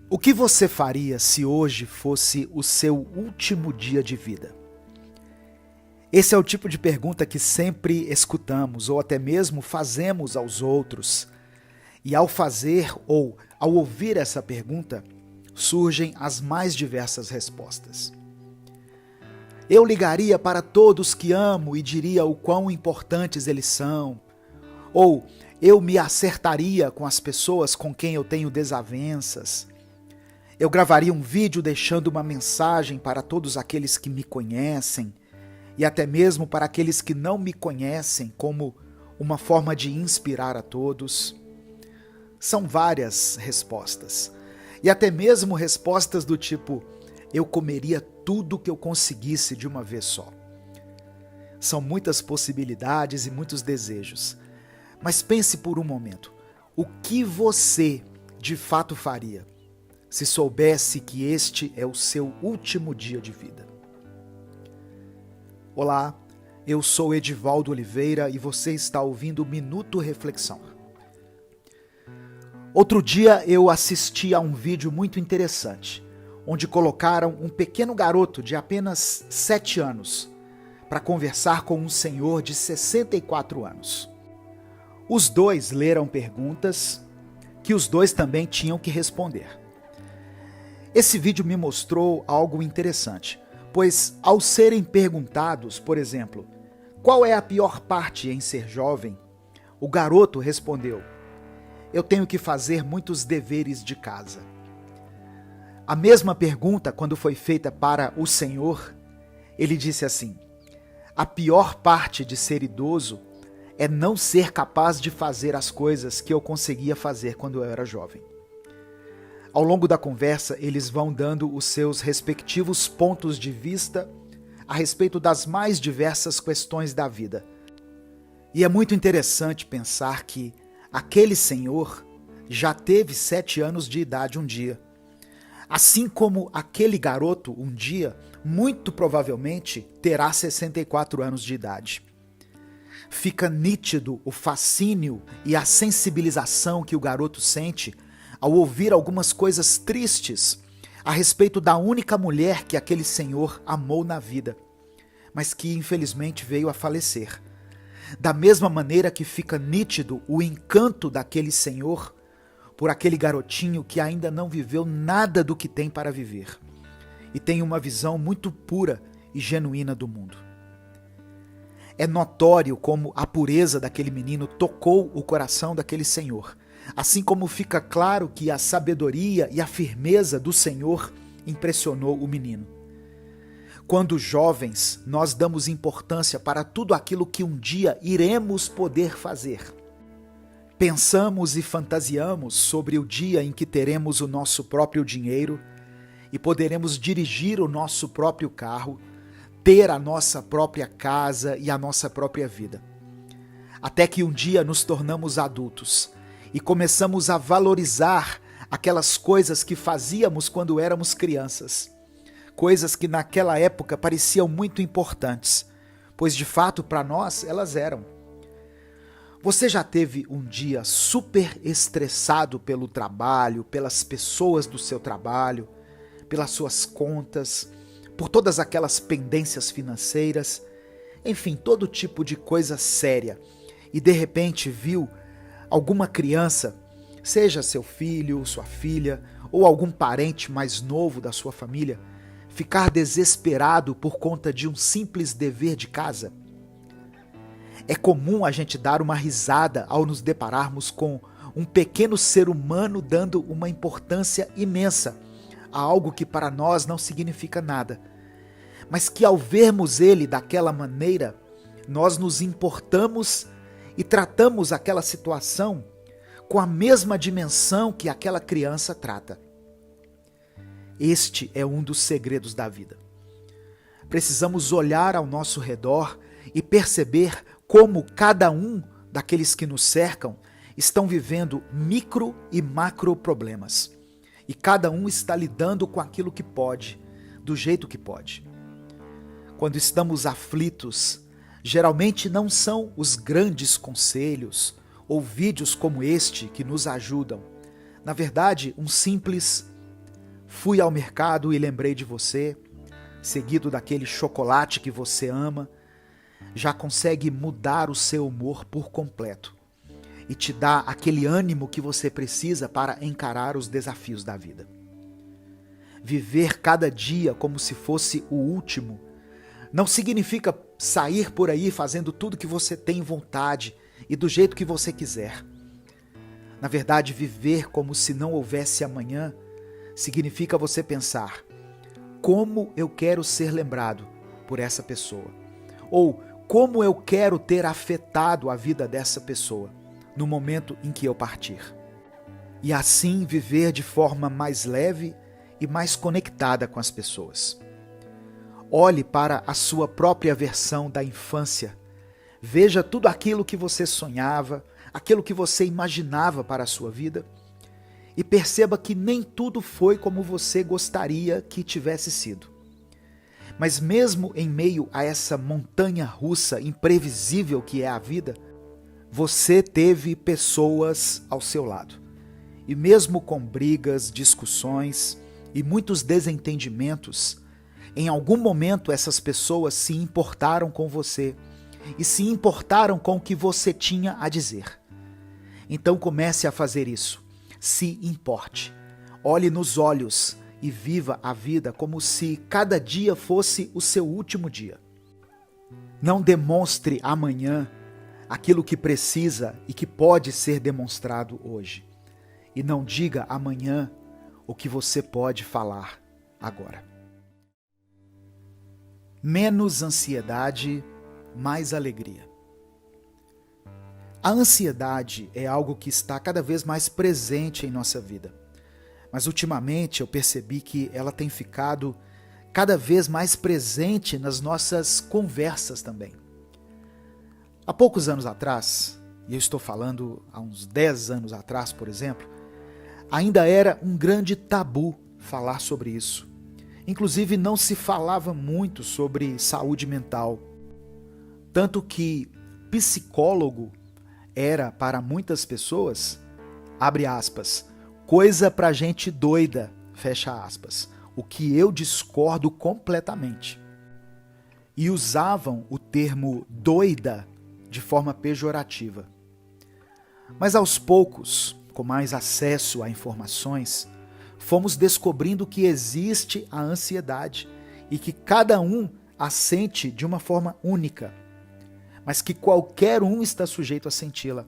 O que você faria se hoje fosse o seu último dia de vida? Esse é o tipo de pergunta que sempre escutamos ou até mesmo fazemos aos outros. E ao fazer ou ao ouvir essa pergunta, surgem as mais diversas respostas. Eu ligaria para todos que amo e diria o quão importantes eles são. Ou eu me acertaria com as pessoas com quem eu tenho desavenças. Eu gravaria um vídeo deixando uma mensagem para todos aqueles que me conhecem e até mesmo para aqueles que não me conhecem, como uma forma de inspirar a todos. São várias respostas. E até mesmo respostas do tipo: eu comeria tudo que eu conseguisse de uma vez só. São muitas possibilidades e muitos desejos. Mas pense por um momento: o que você de fato faria se soubesse que este é o seu último dia de vida? Olá, eu sou Edivaldo Oliveira e você está ouvindo o Minuto Reflexão. Outro dia eu assisti a um vídeo muito interessante, onde colocaram um pequeno garoto de apenas 7 anos para conversar com um senhor de 64 anos. Os dois leram perguntas que os dois também tinham que responder. Esse vídeo me mostrou algo interessante, pois ao serem perguntados, por exemplo, qual é a pior parte em ser jovem, o garoto respondeu: eu tenho que fazer muitos deveres de casa. A mesma pergunta, quando foi feita para o senhor, ele disse assim: a pior parte de ser idoso é não ser capaz de fazer as coisas que eu conseguia fazer quando eu era jovem. Ao longo da conversa, eles vão dando os seus respectivos pontos de vista a respeito das mais diversas questões da vida. E é muito interessante pensar que aquele senhor já teve 7 anos de idade um dia. Assim como aquele garoto um dia, muito provavelmente, terá 64 anos de idade. Fica nítido o fascínio e a sensibilização que o garoto sente ao ouvir algumas coisas tristes a respeito da única mulher que aquele senhor amou na vida, mas que infelizmente veio a falecer. Da mesma maneira que fica nítido o encanto daquele senhor por aquele garotinho que ainda não viveu nada do que tem para viver e tem uma visão muito pura e genuína do mundo. É notório como a pureza daquele menino tocou o coração daquele senhor, assim como fica claro que a sabedoria e a firmeza do Senhor impressionou o menino. Quando jovens, nós damos importância para tudo aquilo que um dia iremos poder fazer. Pensamos e fantasiamos sobre o dia em que teremos o nosso próprio dinheiro e poderemos dirigir o nosso próprio carro, ter a nossa própria casa e a nossa própria vida. Até que um dia nos tornamos adultos e começamos a valorizar aquelas coisas que fazíamos quando éramos crianças. Coisas que naquela época pareciam muito importantes, pois de fato para nós elas eram. Você já teve um dia super estressado pelo trabalho, pelas pessoas do seu trabalho, pelas suas contas, por todas aquelas pendências financeiras, enfim, todo tipo de coisa séria, e de repente viu alguma criança, seja seu filho, sua filha, ou algum parente mais novo da sua família, ficar desesperado por conta de um simples dever de casa? É comum a gente dar uma risada ao nos depararmos com um pequeno ser humano dando uma importância imensa a algo que para nós não significa nada, mas que ao vermos ele daquela maneira, nós nos importamos e tratamos aquela situação com a mesma dimensão que aquela criança trata. Este é um dos segredos da vida. Precisamos olhar ao nosso redor e perceber como cada um daqueles que nos cercam estão vivendo micro e macro problemas. E cada um está lidando com aquilo que pode, do jeito que pode. Quando estamos aflitos, geralmente não são os grandes conselhos ou vídeos como este que nos ajudam. Na verdade, um simples Fui ao mercado e lembrei de você, seguido daquele chocolate que você ama, já consegue mudar o seu humor por completo e te dá aquele ânimo que você precisa para encarar os desafios da vida. Viver cada dia como se fosse o último não significa sair por aí fazendo tudo que você tem vontade e do jeito que você quiser. Na verdade, viver como se não houvesse amanhã significa você pensar: como eu quero ser lembrado por essa pessoa? Ou como eu quero ter afetado a vida dessa pessoa no momento em que eu partir? E assim viver de forma mais leve e mais conectada com as pessoas. Olhe para a sua própria versão da infância. Veja tudo aquilo que você sonhava, aquilo que você imaginava para a sua vida, e perceba que nem tudo foi como você gostaria que tivesse sido. Mas mesmo em meio a essa montanha russa imprevisível que é a vida, você teve pessoas ao seu lado. E mesmo com brigas, discussões e muitos desentendimentos, em algum momento essas pessoas se importaram com você e se importaram com o que você tinha a dizer. Então comece a fazer isso. Se importe. Olhe nos olhos e viva a vida como se cada dia fosse o seu último dia. Não demonstre amanhã aquilo que precisa e que pode ser demonstrado hoje. E não diga amanhã o que você pode falar agora. Menos ansiedade, mais alegria. A ansiedade é algo que está cada vez mais presente em nossa vida. Mas ultimamente eu percebi que ela tem ficado cada vez mais presente nas nossas conversas também. Há poucos anos atrás, e eu estou falando há uns 10 anos atrás, por exemplo, ainda era um grande tabu falar sobre isso. Inclusive não se falava muito sobre saúde mental. Tanto que psicólogo era para muitas pessoas, abre aspas, coisa pra gente doida, fecha aspas, o que eu discordo completamente. E usavam o termo doida de forma pejorativa. Mas aos poucos, com mais acesso a informações, fomos descobrindo que existe a ansiedade e que cada um a sente de uma forma única, mas que qualquer um está sujeito a senti-la.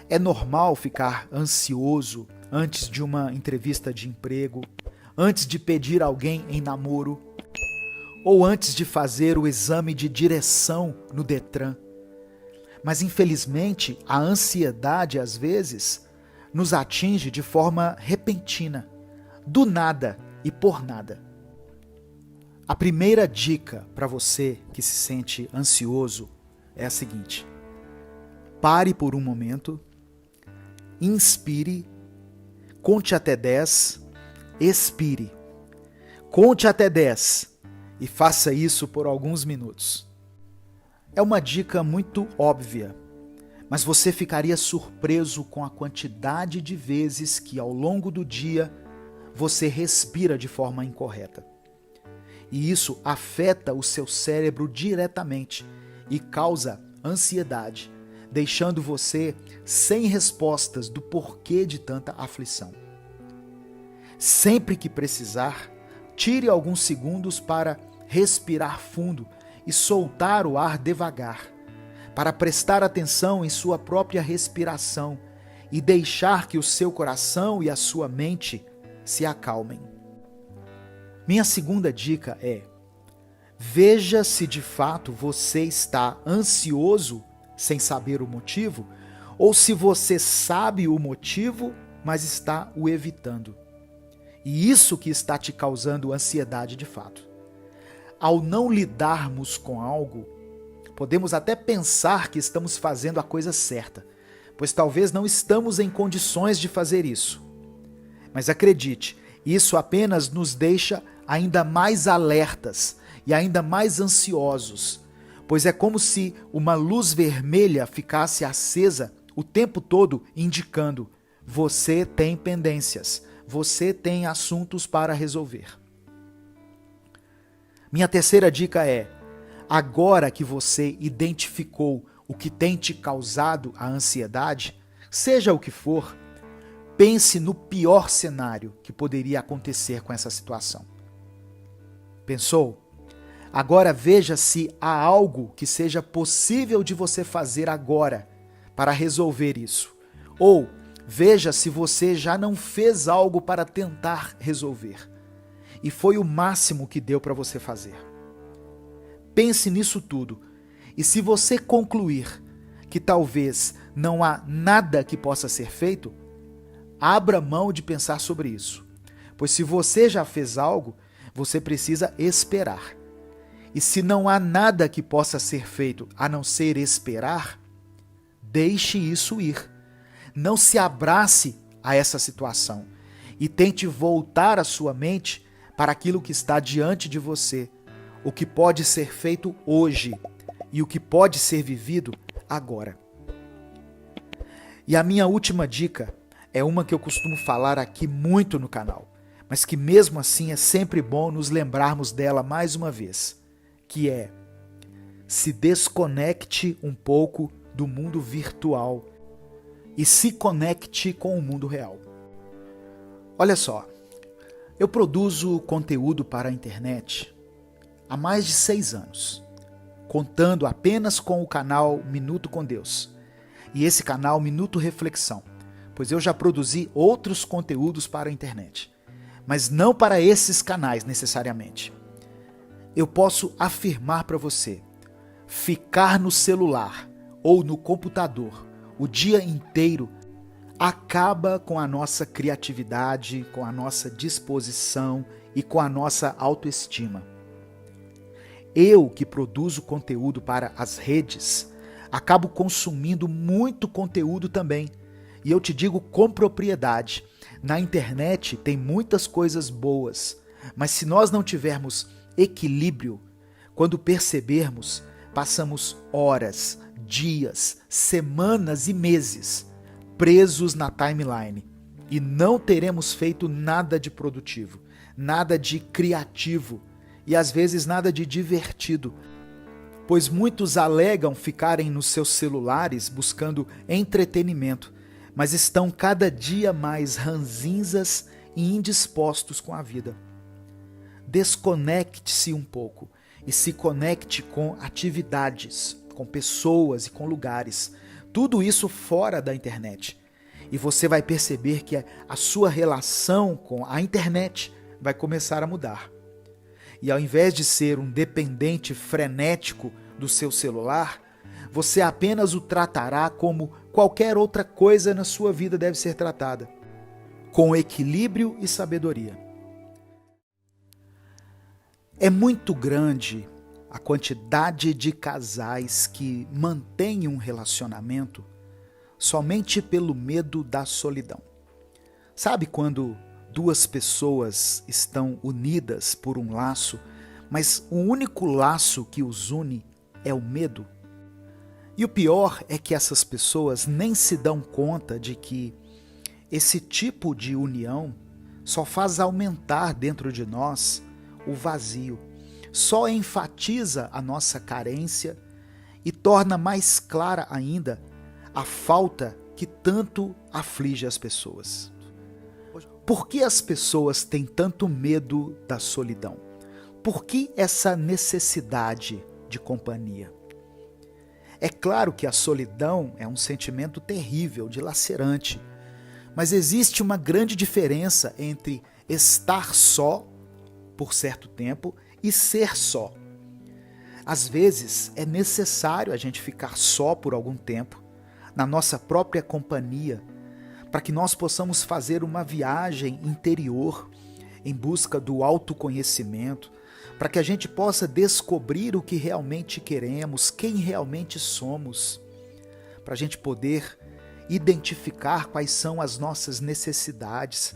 É normal ficar ansioso antes de uma entrevista de emprego, antes de pedir alguém em namoro, ou antes de fazer o exame de direção no Detran. Mas infelizmente a ansiedade às vezes nos atinge de forma repentina, do nada e por nada. A primeira dica para você que se sente ansioso é a seguinte: pare por um momento, inspire, conte até 10, expire. Conte até 10 e faça isso por alguns minutos. É uma dica muito óbvia, mas você ficaria surpreso com a quantidade de vezes que ao longo do dia você respira de forma incorreta. E isso afeta o seu cérebro diretamente e causa ansiedade, deixando você sem respostas do porquê de tanta aflição. Sempre que precisar, tire alguns segundos para respirar fundo e soltar o ar devagar, para prestar atenção em sua própria respiração e deixar que o seu coração e a sua mente se acalmem. Minha segunda dica é: veja se de fato você está ansioso sem saber o motivo, ou se você sabe o motivo, mas está o evitando. E isso que está te causando ansiedade de fato. Ao não lidarmos com algo, podemos até pensar que estamos fazendo a coisa certa, pois talvez não estamos em condições de fazer isso. Mas acredite, isso apenas nos deixa ainda mais alertas e ainda mais ansiosos, pois é como se uma luz vermelha ficasse acesa o tempo todo indicando: você tem pendências, você tem assuntos para resolver. Minha terceira dica é: agora que você identificou o que tem te causado a ansiedade, seja o que for, pense no pior cenário que poderia acontecer com essa situação. Pensou? Agora veja se há algo que seja possível de você fazer agora para resolver isso. Ou veja se você já não fez algo para tentar resolver e foi o máximo que deu para você fazer. Pense nisso tudo e se você concluir que talvez não há nada que possa ser feito, abra mão de pensar sobre isso. Pois se você já fez algo, você precisa esperar. E se não há nada que possa ser feito a não ser esperar, deixe isso ir. Não se abrace a essa situação e tente voltar a sua mente para aquilo que está diante de você, o que pode ser feito hoje e o que pode ser vivido agora. E a minha última dica é uma que eu costumo falar aqui muito no canal, mas que mesmo assim é sempre bom nos lembrarmos dela mais uma vez, que é: se desconecte um pouco do mundo virtual e se conecte com o mundo real. Olha só, eu produzo conteúdo para a internet há mais de 6 anos, contando apenas com o canal Minuto com Deus e esse canal Minuto Reflexão, pois eu já produzi outros conteúdos para a internet, mas não para esses canais necessariamente. Eu posso afirmar para você, ficar no celular ou no computador o dia inteiro acaba com a nossa criatividade, com a nossa disposição e com a nossa autoestima. Eu, que produzo conteúdo para as redes, acabo consumindo muito conteúdo também. E eu te digo com propriedade, na internet tem muitas coisas boas, mas se nós não tivermos equilíbrio, quando percebermos, passamos horas, dias, semanas e meses presos na timeline e não teremos feito nada de produtivo, nada de criativo e às vezes nada de divertido, pois muitos alegam ficarem nos seus celulares buscando entretenimento, mas estão cada dia mais ranzinzas e indispostos com a vida. Desconecte-se um pouco e se conecte com atividades, com pessoas e com lugares. Tudo isso fora da internet. E você vai perceber que a sua relação com a internet vai começar a mudar. E ao invés de ser um dependente frenético do seu celular, você apenas o tratará como qualquer outra coisa na sua vida deve ser tratada, com equilíbrio e sabedoria. É muito grande a quantidade de casais que mantêm um relacionamento somente pelo medo da solidão. Sabe quando duas pessoas estão unidas por um laço, mas o único laço que os une é o medo? E o pior é que essas pessoas nem se dão conta de que esse tipo de união só faz aumentar dentro de nós o vazio, só enfatiza a nossa carência e torna mais clara ainda a falta que tanto aflige as pessoas. Por que as pessoas têm tanto medo da solidão? Por que essa necessidade de companhia? É claro que a solidão é um sentimento terrível, dilacerante, mas existe uma grande diferença entre estar só por certo tempo e ser só. Às vezes é necessário a gente ficar só por algum tempo, na nossa própria companhia, para que nós possamos fazer uma viagem interior em busca do autoconhecimento, para que a gente possa descobrir o que realmente queremos, quem realmente somos, para a gente poder identificar quais são as nossas necessidades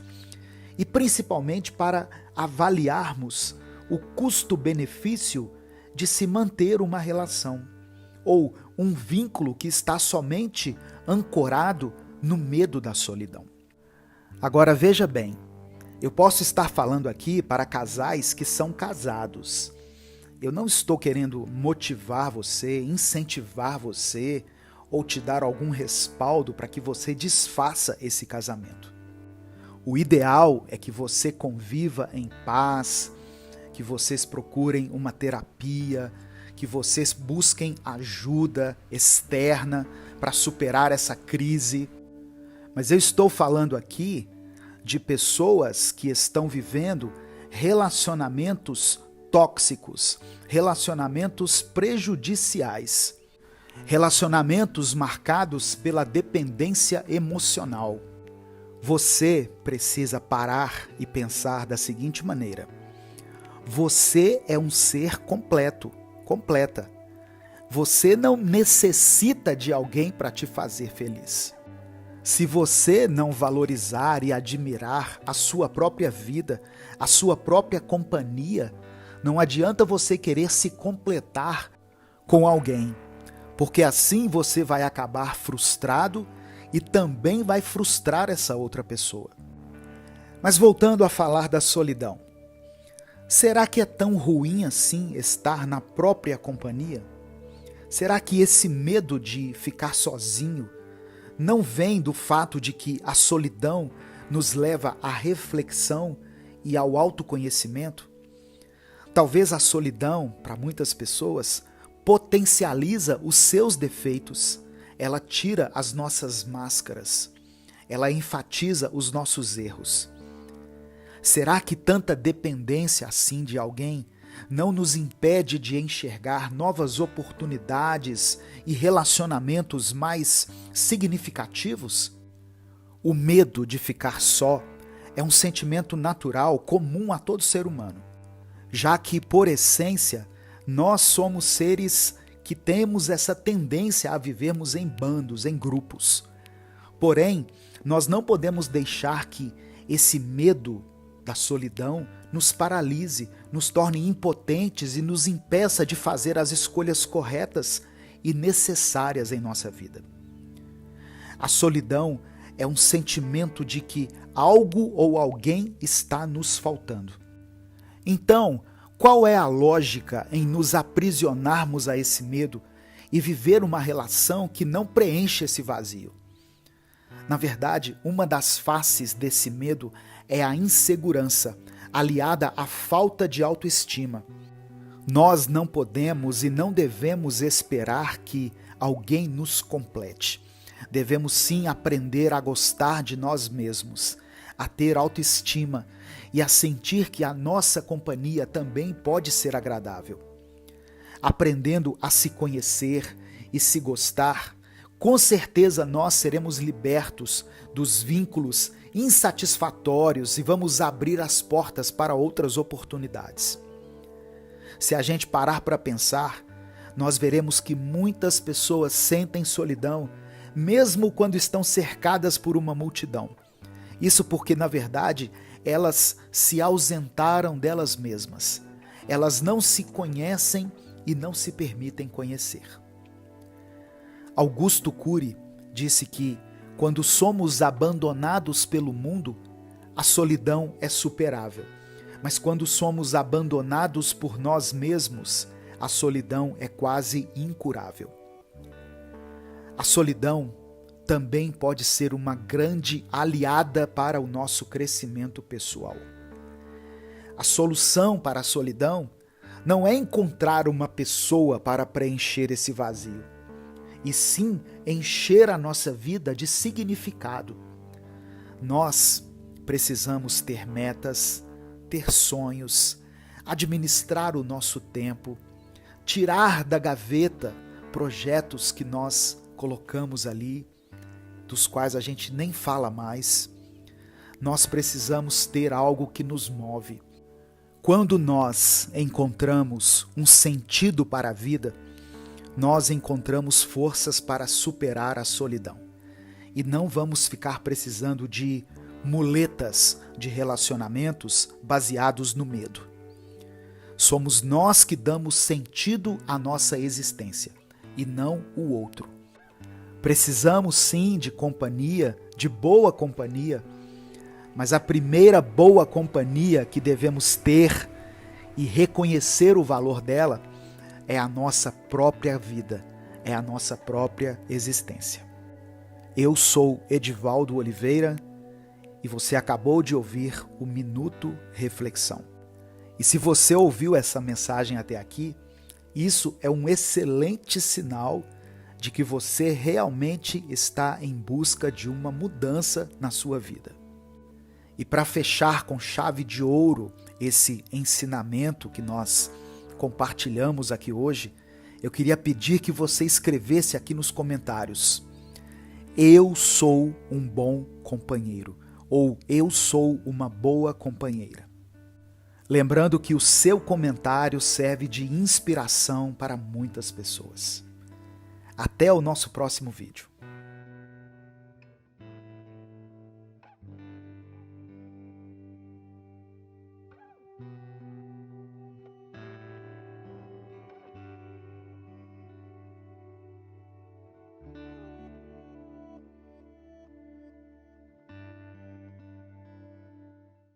e principalmente para avaliarmos o custo-benefício de se manter uma relação ou um vínculo que está somente ancorado no medo da solidão. Agora veja bem, Eu posso estar falando aqui para casais que são casados. Eu não estou querendo motivar você, incentivar você ou te dar algum respaldo para que você desfaça esse casamento. O ideal é que você conviva em paz, que vocês procurem uma terapia, que vocês busquem ajuda externa para superar essa crise. Mas eu estou falando aqui de pessoas que estão vivendo relacionamentos tóxicos, relacionamentos prejudiciais, relacionamentos marcados pela dependência emocional. Você precisa parar e pensar da seguinte maneira: você é um ser completo, completa. Você não necessita de alguém para te fazer feliz. Se você não valorizar e admirar a sua própria vida, a sua própria companhia, não adianta você querer se completar com alguém, porque assim você vai acabar frustrado e também vai frustrar essa outra pessoa. Mas voltando a falar da solidão, será que é tão ruim assim estar na própria companhia? Será que esse medo de ficar sozinho não vem do fato de que a solidão nos leva à reflexão e ao autoconhecimento? Talvez a solidão, para muitas pessoas, potencializa os seus defeitos. Ela tira as nossas máscaras. Ela enfatiza os nossos erros. Será que tanta dependência assim de alguém não nos impede de enxergar novas oportunidades e relacionamentos mais significativos? O medo de ficar só é um sentimento natural, comum a todo ser humano, já que, por essência, nós somos seres que temos essa tendência a vivermos em bandos, em grupos. Porém, nós não podemos deixar que esse medo da solidão nos paralise, nos torne impotentes e nos impeça de fazer as escolhas corretas e necessárias em nossa vida. A solidão é um sentimento de que algo ou alguém está nos faltando. Então, qual é a lógica em nos aprisionarmos a esse medo e viver uma relação que não preenche esse vazio? Na verdade, uma das faces desse medo é a insegurança, aliada à falta de autoestima. Nós não podemos e não devemos esperar que alguém nos complete. Devemos sim aprender a gostar de nós mesmos, a ter autoestima e a sentir que a nossa companhia também pode ser agradável. Aprendendo a se conhecer e se gostar, com certeza nós seremos libertos dos vínculos insatisfatórios e vamos abrir as portas para outras oportunidades. Se a gente parar para pensar, nós veremos que muitas pessoas sentem solidão, mesmo quando estão cercadas por uma multidão. Isso porque, na verdade, elas se ausentaram delas mesmas. Elas não se conhecem e não se permitem conhecer. Augusto Cury disse que, quando somos abandonados pelo mundo, a solidão é superável. Mas quando somos abandonados por nós mesmos, a solidão é quase incurável. A solidão também pode ser uma grande aliada para o nosso crescimento pessoal. A solução para a solidão não é encontrar uma pessoa para preencher esse vazio, e sim encher a nossa vida de significado. Nós precisamos ter metas, ter sonhos, administrar o nosso tempo, tirar da gaveta projetos que nós colocamos ali, dos quais a gente nem fala mais. Nós precisamos ter algo que nos move. Quando nós encontramos um sentido para a vida, nós encontramos forças para superar a solidão. E não vamos ficar precisando de muletas de relacionamentos baseados no medo. Somos nós que damos sentido à nossa existência, e não o outro. Precisamos sim de companhia, de boa companhia, Mas a primeira boa companhia que devemos ter e reconhecer o valor dela é a nossa própria vida, é a nossa própria existência. Eu sou Edivaldo Oliveira e você acabou de ouvir o Minuto Reflexão. E se você ouviu essa mensagem até aqui, isso é um excelente sinal de que você realmente está em busca de uma mudança na sua vida. E para fechar com chave de ouro esse ensinamento que nós compartilhamos aqui hoje, eu queria pedir que você escrevesse aqui nos comentários: eu sou um bom companheiro, ou eu sou uma boa companheira. Lembrando que o seu comentário serve de inspiração para muitas pessoas. Até o nosso próximo vídeo.